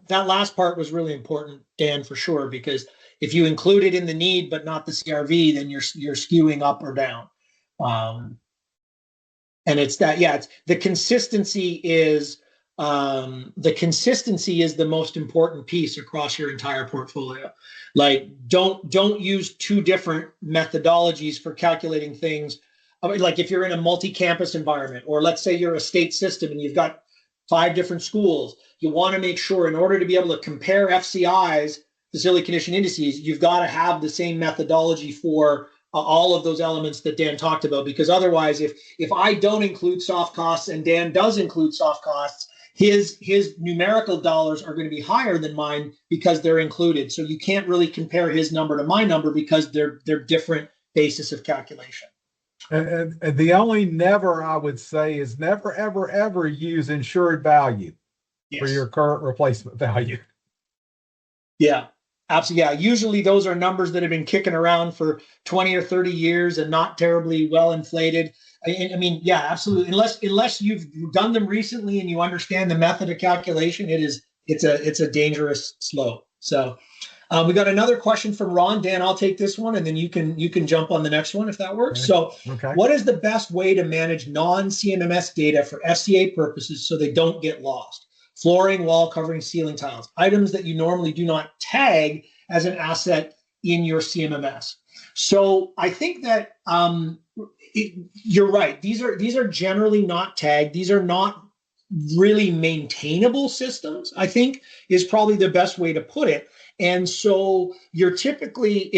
that last part was really important, Dan, for sure, because if you include it in the need but not the CRV, then you're skewing up or down. And it's that, yeah, it's the consistency is the most important piece across your entire portfolio. Like, don't use two different methodologies for calculating things. I mean, like if you're in a multi-campus environment, or let's say you're a state system and you've got 5 different schools, you want to make sure in order to be able to compare FCI's facility condition indices, you've got to have the same methodology for all of those elements that Dan talked about, because otherwise, if I don't include soft costs and Dan does include soft costs, his numerical dollars are going to be higher than mine because they're included. So you can't really compare his number to my number because they're different basis of calculation. And the only never I would say is never, ever, ever use insured value for your current replacement value. Yeah, absolutely. Yeah, usually those are numbers that have been kicking around for 20 or 30 years and not terribly well inflated. I mean, yeah, absolutely. Unless you've done them recently and you understand the method of calculation, it's a dangerous slope. So we got another question from Ron. Dan, I'll take this one, and then you can jump on the next one if that works. Okay. So, What is the best way to manage non-CMMS data for FCA purposes so they don't get lost? Flooring, wall covering, ceiling tiles, items that you normally do not tag as an asset in your CMMS. So I think that you're right. These are generally not tagged. These are not really maintainable systems, I think, is probably the best way to put it. And so you're typically,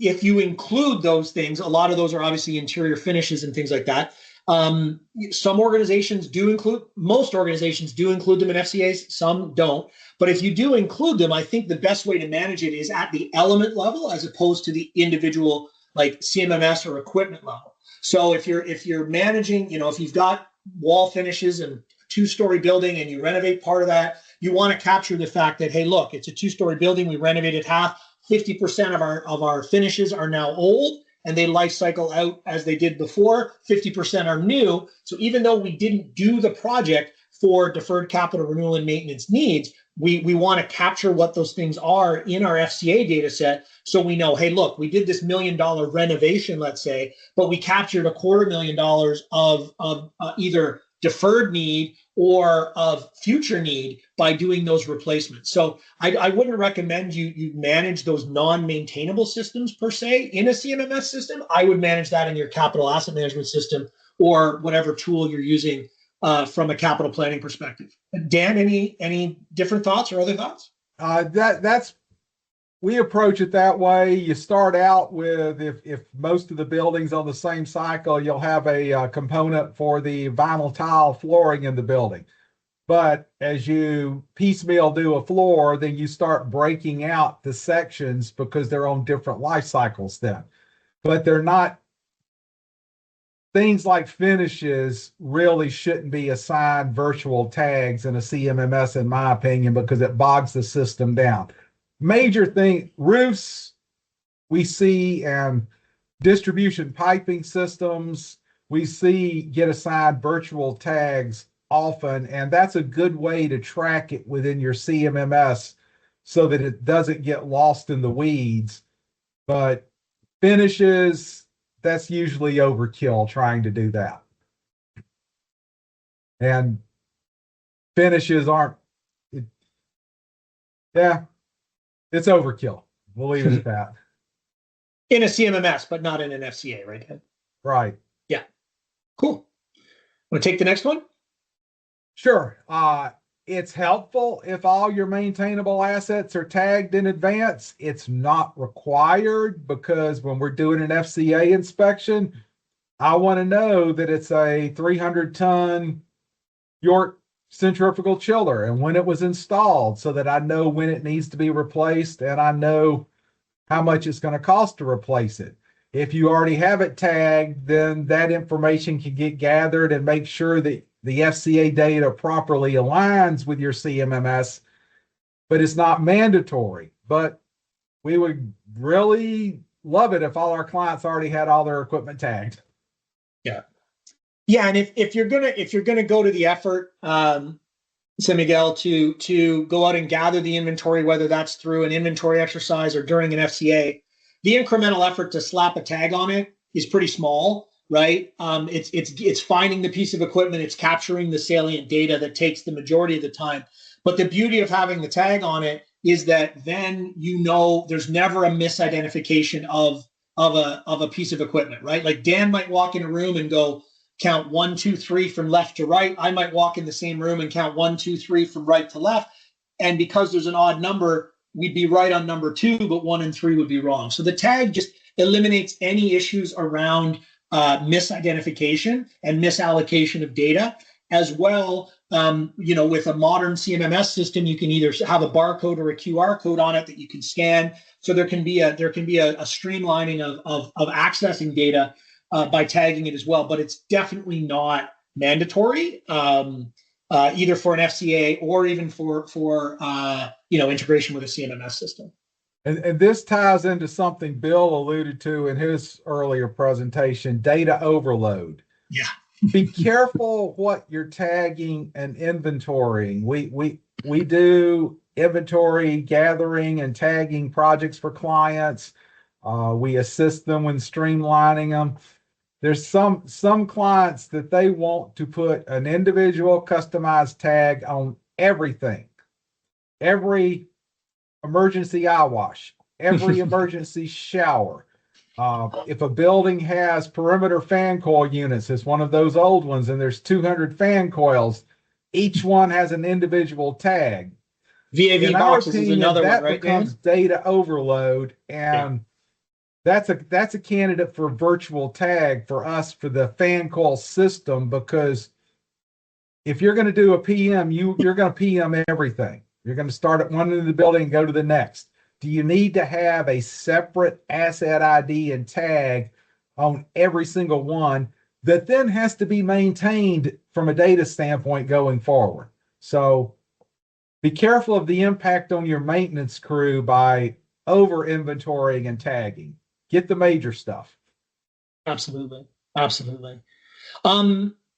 if you include those things, a lot of those are obviously interior finishes and things like that. Some organizations do include, most organizations do include them in FCAs, some don't. But if you do include them, I think the best way to manage it is at the element level as opposed to the individual like CMMS or equipment level. So if you're managing, if you've got wall finishes and 2-story building and you renovate part of that, you want to capture the fact that, hey, look, it's a 2-story building, we renovated half, 50% of our finishes are now old and they life cycle out as they did before, 50% are new. So even though we didn't do the project for deferred capital renewal and maintenance needs, we want to capture what those things are in our FCA data set. So we know, hey, look, we did this $1 million renovation, let's say, but we captured $250,000 of either deferred need or of future need by doing those replacements. So I wouldn't recommend you manage those non-maintainable systems per se in a CMMS system. I would manage that in your capital asset management system or whatever tool you're using from a capital planning perspective. Dan, any different thoughts or other thoughts? We approach it that way. You start out with, if most of the buildings on the same cycle, you'll have a component for the vinyl tile flooring in the building. But as you piecemeal do a floor, then you start breaking out the sections because they're on different life cycles then. But they're not, things like finishes really shouldn't be assigned virtual tags in a CMMS, in my opinion, because it bogs the system down. Major thing, roofs we see, and distribution piping systems we see get assigned virtual tags often, and that's a good way to track it within your CMMS so that it doesn't get lost in the weeds. But finishes, that's usually overkill trying to do that. And finishes aren't, yeah, it's overkill. We'll leave it at that. In a CMMS, but not in an FCA, right, Dan? Right. Yeah. Cool. Want to take the next one? Sure. It's helpful if all your maintainable assets are tagged in advance. It's not required because when we're doing an FCA inspection, I want to know that it's a 300-ton York centrifugal chiller and when it was installed so that I know when it needs to be replaced and I know how much it's going to cost to replace it. If you already have it tagged, then that information can get gathered and make sure that the FCA data properly aligns with your CMMS, but it's not mandatory. But we would really love it if all our clients already had all their equipment tagged. Yeah. Yeah, and if you're gonna go to the effort, San Miguel, to go out and gather the inventory, whether that's through an inventory exercise or during an FCA, the incremental effort to slap a tag on it is pretty small, right? It's finding the piece of equipment, it's capturing the salient data that takes the majority of the time. But the beauty of having the tag on it is that then there's never a misidentification of a piece of equipment, right? Like Dan might walk in a room and go, count 1, 2, 3 from left to right. I might walk in the same room and count 1, 2, 3 from right to left. And because there's an odd number, we'd be right on number 2, but 1 and 3 would be wrong. So the tag just eliminates any issues around misidentification and misallocation of data. As well, with a modern CMMS system, you can either have a barcode or a QR code on it that you can scan. So there can be a streamlining of accessing data by tagging it as well, but it's definitely not mandatory either for an FCA or even for integration with a CMMS system. And this ties into something Bill alluded to in his earlier presentation, data overload. Yeah. Be careful what you're tagging and inventorying. We do inventory gathering and tagging projects for clients. We assist them when streamlining them. There's some clients that they want to put an individual customized tag on everything. Every emergency eye wash, every emergency shower. If a building has perimeter fan coil units, it's one of those old ones, and there's 200 fan coils, each one has an individual tag. VAV boxes is another that one, right? Becomes data overload, and that's a candidate for virtual tag for us for the fan coil system, because if you're going to do a PM, you're going to PM everything. You're going to start at one end of the building and go to the next. Do you need to have a separate asset ID and tag on every single one that then has to be maintained from a data standpoint going forward? So be careful of the impact on your maintenance crew by over inventorying and tagging. Get the major stuff. Absolutely.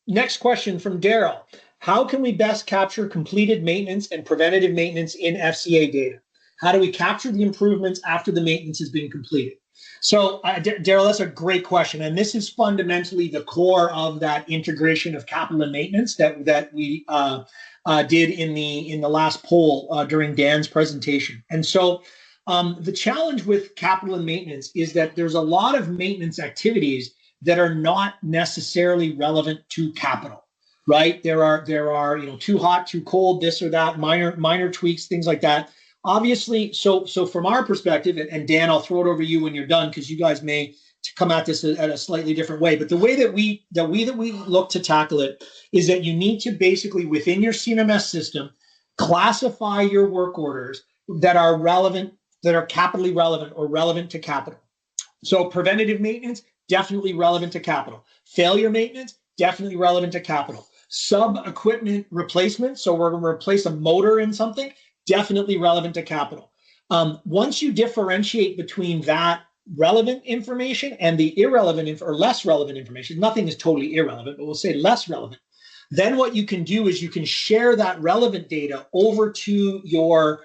Next question from Daryl. How can we best capture completed maintenance and preventative maintenance in FCA data? How do we capture the improvements after the maintenance has been completed? So, Daryl, that's a great question. And this is fundamentally the core of that integration of capital and maintenance that we did in the last poll during Dan's presentation. And so the challenge with capital and maintenance is that there's a lot of maintenance activities that are not necessarily relevant to capital, right? There are too hot, too cold, this or that, minor tweaks, things like that. Obviously, so from our perspective, and Dan, I'll throw it over to you when you're done, because you guys may come at this at a slightly different way. But the way that we look to tackle it is that you need to basically, within your CMMS system, classify your work orders that are relevant, that are capitally relevant or relevant to capital. So preventative maintenance, definitely relevant to capital. Failure maintenance, definitely relevant to capital. Sub-equipment replacement, so we're going to replace a motor in something, definitely relevant to capital. Once you differentiate between that relevant information and the irrelevant or less relevant information, nothing is totally irrelevant, but we'll say less relevant, then what you can do is you can share that relevant data over to your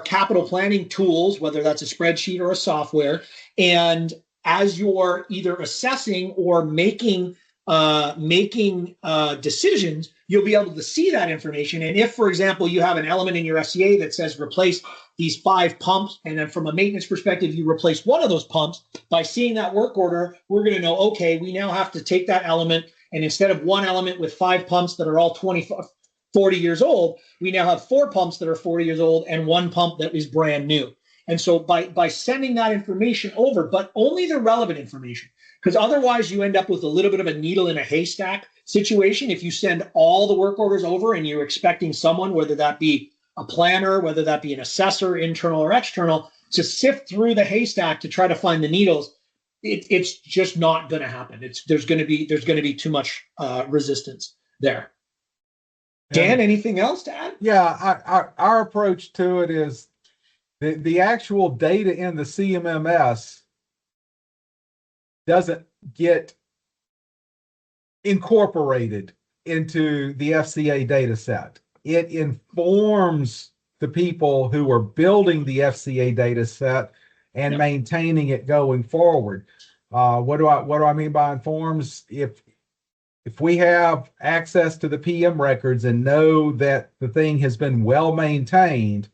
capital planning tools, whether that's a spreadsheet or a software, and as you're either assessing or making decisions, you'll be able to see that information. And if, for example, you have an element in your FCA that says replace these 5 pumps, and then from a maintenance perspective, you replace one of those pumps, by seeing that work order, we're going to know, okay, we now have to take that element, and instead of one element with 5 pumps that are all 40 years old, we now have 4 pumps that are 40 years old and 1 pump that is brand new. And so by sending that information over, but only the relevant information, because otherwise you end up with a little bit of a needle in a haystack situation. If you send all the work orders over and you're expecting someone, whether that be a planner, whether that be an assessor, internal or external, to sift through the haystack to try to find the needles, it's just not going to happen. There's going to be too much resistance there. Dan, anything else to add? Yeah, our approach to it is the actual data in the CMMS doesn't get incorporated into the FCA data set. It informs the people who are building the FCA data set and maintaining it going forward. What do I mean by informs? If we have access to the PM records and know that the thing has been well maintained,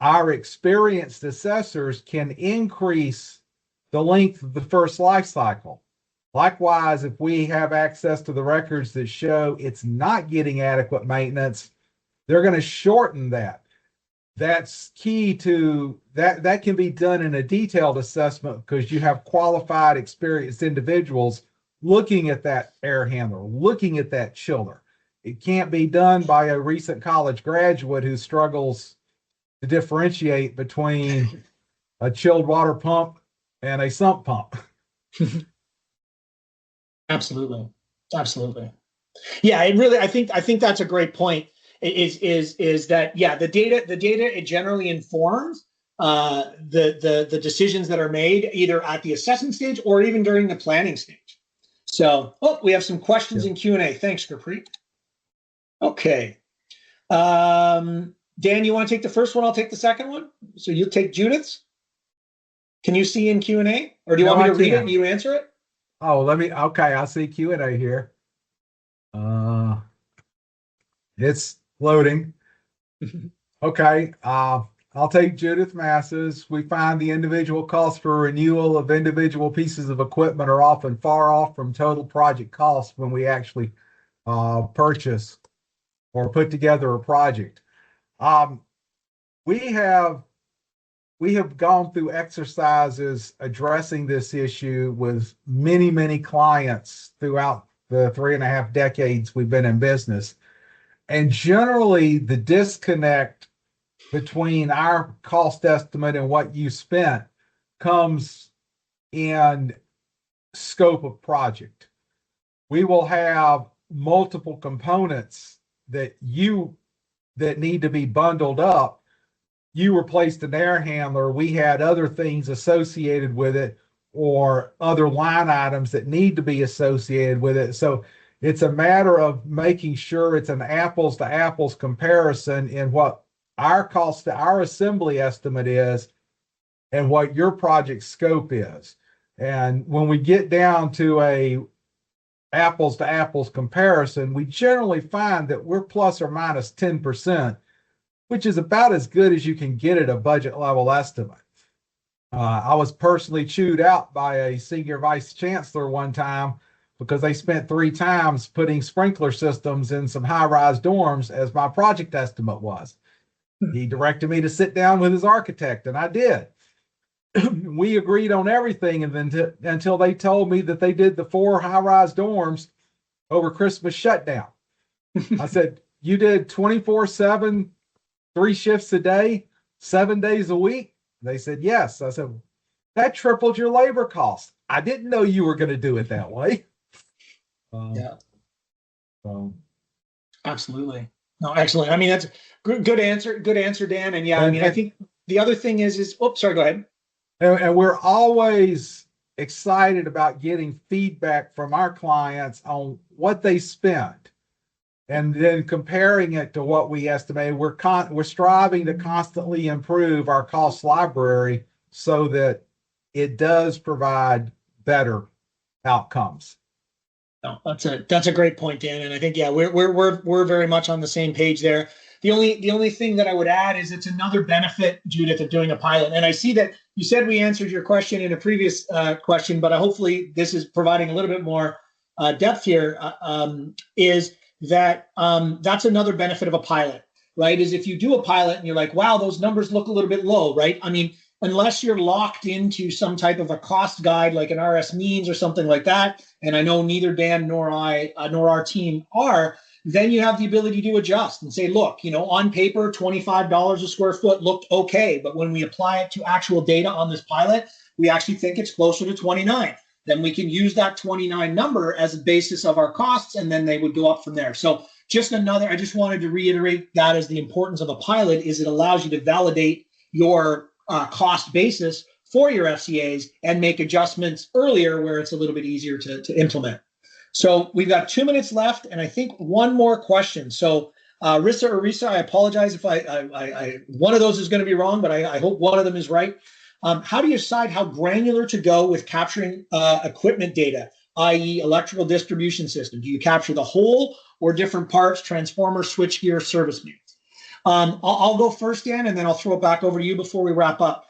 our experienced assessors can increase the length of the first life cycle. Likewise, if we have access to the records that show it's not getting adequate maintenance, they're going to shorten that. That's key to that. That can be done in a detailed assessment because you have qualified, experienced individuals looking at that air handler, looking at that chiller. It can't be done by a recent college graduate who struggles to differentiate between a chilled water pump and a sump pump. Absolutely. Yeah, it really, I think that's a great point. Is that, yeah, the data it generally informs the decisions that are made either at the assessment stage or even during the planning stage. So, we have some questions in Q&A. Thanks, Gurpreet. Okay. Dan, you want to take the first one? I'll take the second one. So you'll take Judith's. Can you see in Q&A, or do you want me to read it and you answer it? Oh, okay, I see Q&A here. It's loading. Okay, I'll take Judith Masses. We find the individual costs for renewal of individual pieces of equipment are often far off from total project costs when we actually purchase or put together a project. We have gone through exercises addressing this issue with many clients throughout the 3.5 decades we've been in business. And generally, the disconnect between our cost estimate and what you spent comes in scope of project. We will have multiple components that need to be bundled up. You replaced an air handler, we had other things associated with it or other line items that need to be associated with it. So it's a matter of making sure it's an apples to apples comparison in what our cost to our assembly estimate is and what your project scope is. And when we get down to a apples to apples comparison, we generally find that we're plus or minus 10%, which is about as good as you can get at a budget level estimate. I was personally chewed out by a senior vice chancellor one time because they spent 3 times putting sprinkler systems in some high-rise dorms as my project estimate was. He directed me to sit down with his architect, and I did. We agreed on everything, and then until they told me that they did the 4 high-rise dorms over Christmas shutdown. I said, you did 24/7, 3 shifts a day, 7 days a week? They said, yes. I said, that tripled your labor costs. I didn't know you were going to do it that way. Yeah. Absolutely. No, excellent. I mean, that's good answer. Good answer, Dan. And yeah, I think the other thing is, sorry, go ahead. And we're always excited about getting feedback from our clients on what they spend and then comparing it to what we estimate. We're striving to constantly improve our cost library so that it does provide better outcomes. No, that's a great point, Dan. And I think, yeah, we're very much on the same page there. The only thing that I would add is it's another benefit, Judith, of doing a pilot. And I see that you said we answered your question in a previous question, but hopefully this is providing a little bit more depth here. Is that that's another benefit of a pilot, right? Is if you do a pilot and you're like, wow, those numbers look a little bit low, right? I mean, unless you're locked into some type of a cost guide like an RS means or something like that, and I know neither Dan nor I nor our team are, then you have the ability to adjust and say, look, on paper, $25 a square foot looked okay, but when we apply it to actual data on this pilot, we actually think it's closer to 29. Then we can use that 29 number as a basis of our costs, and then they would go up from there. So I just wanted to reiterate that as the importance of a pilot is it allows you to validate your cost basis for your FCAs and make adjustments earlier where it's a little bit easier to implement. So we've got 2 minutes left, and I think one more question. So Rissa or Risa, I apologize if I one of those is going to be wrong, but I hope one of them is right. How do you decide how granular to go with capturing equipment data, i.e. electrical distribution system? Do you capture the whole or different parts, transformer, switchgear, service means? I'll go first, Dan, and then I'll throw it back over to you before we wrap up.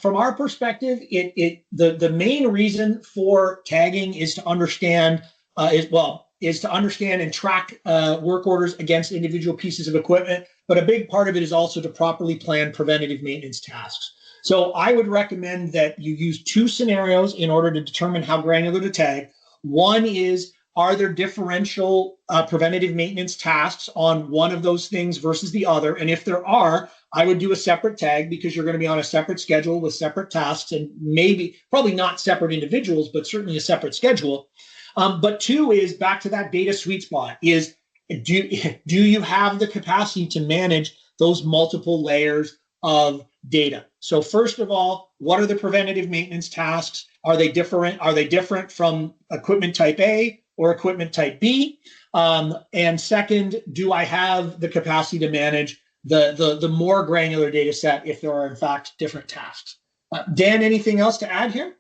From our perspective, the main reason for tagging is to understand and track work orders against individual pieces of equipment. But a big part of it is also to properly plan preventative maintenance tasks. So I would recommend that you use two scenarios in order to determine how granular to tag. One is, are there differential preventative maintenance tasks on one of those things versus the other? And if there are, I would do a separate tag because you're going to be on a separate schedule with separate tasks and probably not separate individuals, but certainly a separate schedule. But two is back to that data sweet spot is do you have the capacity to manage those multiple layers of data? So first of all, what are the preventative maintenance tasks? Are they different? Are they different from equipment type A or equipment type B? And second, do I have the capacity to manage the more granular data set if there are in fact different tasks? Dan, anything else to add here?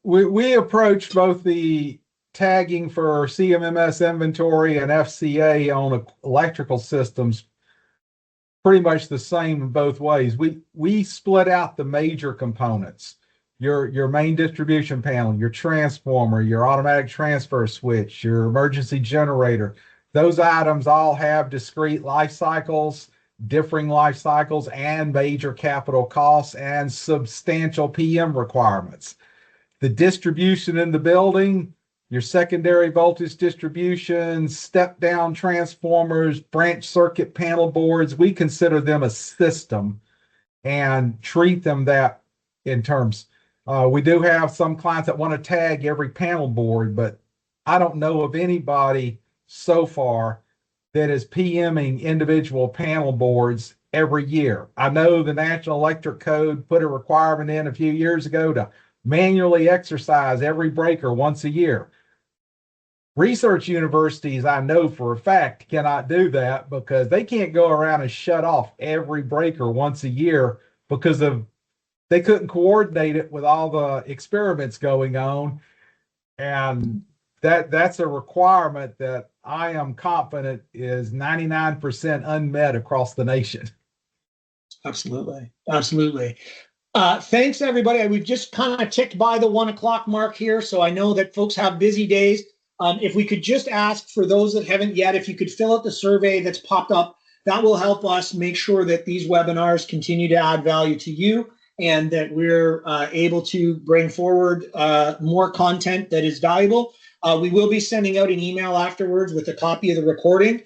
We approach both the tagging for CMMS inventory and FCA on electrical systems pretty much the same in both ways. We split out the major components. Your main distribution panel, your transformer, your automatic transfer switch, your emergency generator. Those items all have discrete life cycles, differing life cycles, and major capital costs and substantial PM requirements. The distribution in the building, your secondary voltage distribution, step-down transformers, branch circuit panel boards, we consider them a system and treat them that in terms. We do have some clients that want to tag every panel board, but I don't know of anybody so far that is PMing individual panel boards every year. I know the National Electric Code put a requirement in a few years ago to manually exercise every breaker once a year. Research universities, I know for a fact, cannot do that because they can't go around and shut off every breaker once a year because they couldn't coordinate it with all the experiments going on. And that's a requirement that I am confident is 99% unmet across the nation. Absolutely. Absolutely. Thanks, everybody. We've just kind of ticked by the 1 o'clock mark here, so I know that folks have busy days. If we could just ask for those that haven't yet, if you could fill out the survey that's popped up, that will help us make sure that these webinars continue to add value to you and that we're able to bring forward more content that is valuable. We will be sending out an email afterwards with a copy of the recording.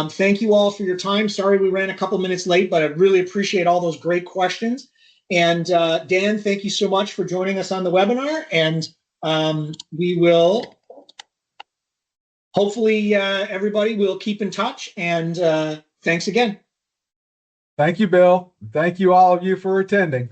Thank you all for your time. Sorry we ran a couple minutes late, but I really appreciate all those great questions. And Dan, thank you so much for joining us on the webinar. And we will hopefully everybody will keep in touch. And thanks again. Thank you, Bill. Thank you all of you for attending.